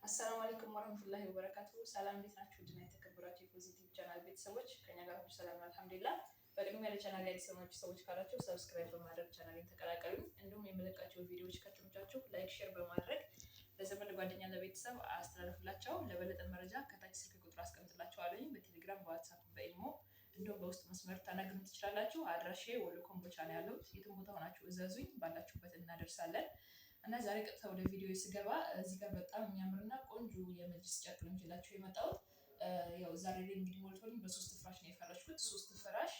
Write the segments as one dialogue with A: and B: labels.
A: አሰላሙ አለይኩም ወራህመቱላሂ ወበረካቱሁ። ሰላም እንዴት ናችሁ? ውድና የተከበራችሁ የፖዚቲቭ ቻናል ቤተሰቦች ከኛ ጋር ሁሉ ሰላም አልሐምዱሊላህ። በቅድሚያ ለቻናል ላይ የተሰማችሁ ሰዎች ካላችሁ ሰብስክራይብ በማድረግ ቻናሌን ተቀላቀሉኝ። እንዲሁም የምለቃቸው ቪዲዮዎች ከተመቻችሁ ላይክ፣ ሼር በማድረግ ለዘመድ ጓደኛ፣ ለቤተሰብ አስተላልፉላቸው። ለበለጠ መረጃ ከታች ስልክ ቁጥር አስቀምጥላችኋለሁ። በቴሌግራም፣ በዋትስአፕ፣ በኢሞ እንዲሁም በውስጥ መስመር ታናግሩኝ ትችላላችሁ። አድራሼ ወሎ ኮምቦልቻ ነው ያለሁት። የትም ቦታ ሆናችሁ እዘዙኝ፣ ባላችሁበት እናደርሳለን። እና ዛሬ ቀጥታ ወደ ቪዲዮ ስገባ እዚህ ጋር በጣም የሚያምርና ቆንጆ የመጅልስ ጨርቅ ነው ይዤላችሁ የመጣሁት። ያው ዛሬ ላይ እንግዲህ ሞልቶልኝ በሶስት ፍራሽ ነው የፈረሽኩት። ሶስት ፍራሽ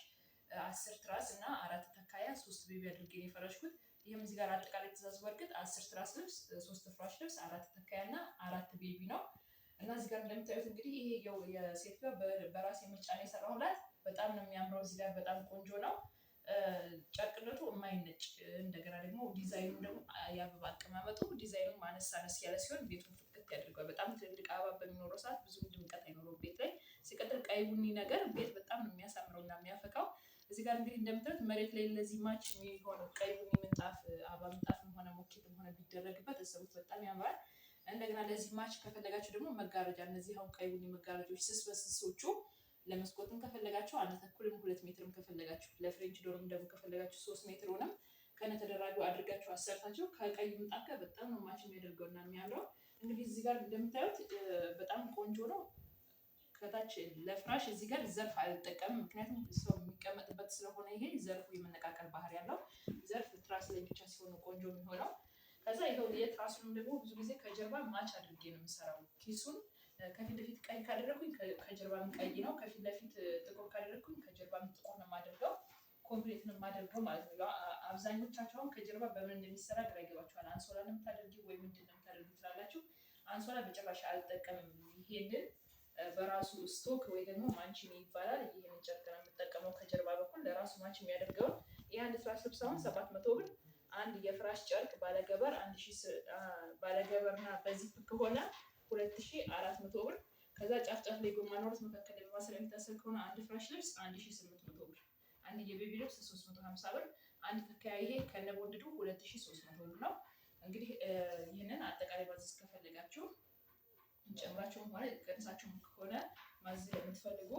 A: 10 ትራስ እና 4 ተካያ 3 ቤቢ አድርጌ ነው የፈረሽኩት። ይሄም እዚህ ጋር አጠቃላይ ትእዛዝ በርግጥ 10 ትራስ ልብስ፣ 3 ፍራሽ ልብስ፣ 4 ተካያ እና 4 ቤቢ ነው። እና እዚህ ጋር እንደምታዩት እንግዲህ ይሄ ያው የሴትዮዋ በራሴ ምርጫ ነው የሰራሁላት። በጣም ነው የሚያምረው። እዚህ ጋር በጣም ቆንጆ ነው። ጨርቅነቱ የማይነጭ እንደገና ደግሞ ዲዛይኑ ደግሞ የአበባ አቀማመጡ ዲዛይኑ አነስ አነስ ያለ ሲሆን ቤቱን ፍክት ያደርገዋል። በጣም ትልልቅ አበባ በሚኖረው ሰዓት ብዙ ድምቀት አይኖረው ቤት ላይ። ሲቀጥል ቀይ ቡኒ ነገር ቤት በጣም ነው የሚያሳምረው እና የሚያፈካው። እዚህ ጋር እንግዲህ እንደምታዩት መሬት ላይ ለዚህ ማች የሚሆነው ቀይ ቡኒ ምንጣፍ፣ አበባ ምንጣፍም ሆነ ሞኬትም ሆነ ቢደረግበት እሰቡት በጣም ያምራል። እንደገና ለዚህ ማች ከፈለጋችሁ ደግሞ መጋረጃ፣ እነዚህ አሁን ቀይ ቡኒ መጋረጃዎች ስስ በስሶቹ ለመስኮትም ከፈለጋችሁ 1.5 2 ሜትርም ከፈለጋችሁ ለፍሬንች ዶርም ደግሞ ከፈለጋችሁ 3 ሜትር ሆነም ከነተደራጁ አድርጋችሁ አሰርታችሁ ከቀይ ምንጣፍ ጋር በጣም ነው ማች የሚያደርገውና የሚያምረው። እንግዲህ እዚህ ጋር እንደምታዩት በጣም ቆንጆ ነው። ከታች ለፍራሽ እዚህ ጋር ዘርፍ አልጠቀምም፣ ምክንያቱም ሰው የሚቀመጥበት ስለሆነ ይሄ ዘርፉ የመነቃቀል ባህሪ ያለው ዘርፍ ትራስ ላይ ብቻ ሲሆን ቆንጆ የሚሆነው። ከዛ ይሄው የትራሱንም ደግሞ ብዙ ጊዜ ከጀርባ ማች አድርጌ ነው የምሰራው። ኪሱን ከፊት ለፊት ቀይ ካደረኩኝ ከጀርባም ቀይ ነው። ከፊት ለፊት ጥቁር ካደረኩኝ ከጀርባም ጥቁር ነው የማደርገው። ኮምፕሌት ነው የማደርገው ማለት ነው። አብዛኞቻችሁ አሁን ከጀርባ በምን እንደሚሰራ ግራ ይገባችኋል። አንሶላ ነው የምታደርጊው ወይ ምንድን ነው የምታደርጊው ትላላችሁ። አንሶላ በጭራሽ አልጠቀምም። ይሄንን በራሱ ስቶክ ወይ ደግሞ ማንቺኒ ይባላል። ይሄንን ጨርቅ ነው የምጠቀመው ከጀርባ በኩል ለራሱ ማንቺ የሚያደርገው። ይሄ አንድ ትራስ ልብስ አሁን 700 ብር። አንድ የፍራሽ ጨርቅ ባለገበር 1000 ባለገበርና በዚህ ከሆነ 2400 ብር። ከዛ ጫፍ ጫፍ ላይ ጎማ ኖሮት መካከል ላይ በማሰሪያ የሚታሰር ከሆነ አንድ ፍራሽ ልብስ 1800 ብር። አንድ የቤቢ ልብስ 350 ብር። አንድ ተካያ ይሄ ከነቦንድዱ 2300 ብር ነው። እንግዲህ ይህንን አጠቃላይ ማዘዝ ከፈለጋችሁ ጨምራችሁም ሆነ ቀንሳችሁም ከሆነ ማዘዝ የምትፈልጉ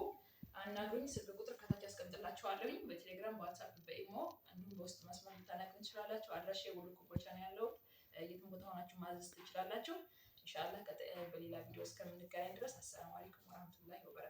A: አናግሩኝ። ስልክ ቁጥር ከታች አስቀምጥላችኋለሁ። በቴሌግራም፣ በዋትስአፕ፣ በኢሞ እንዲሁም በውስጥ መስመር ልታናግሩኝ ትችላላችሁ። አድራሻ ወሎ ኮምቦልቻ ነው ያለው። የትም ቦታ ሆናችሁ ማዘዝ ትችላላችሁ። ኢንሻአላህ በሌላ ቪዲዮ እስከምንገናኝ ድረስ አሰላሙ አለይኩም ወራህመቱላሂ ወበረካቱሁ።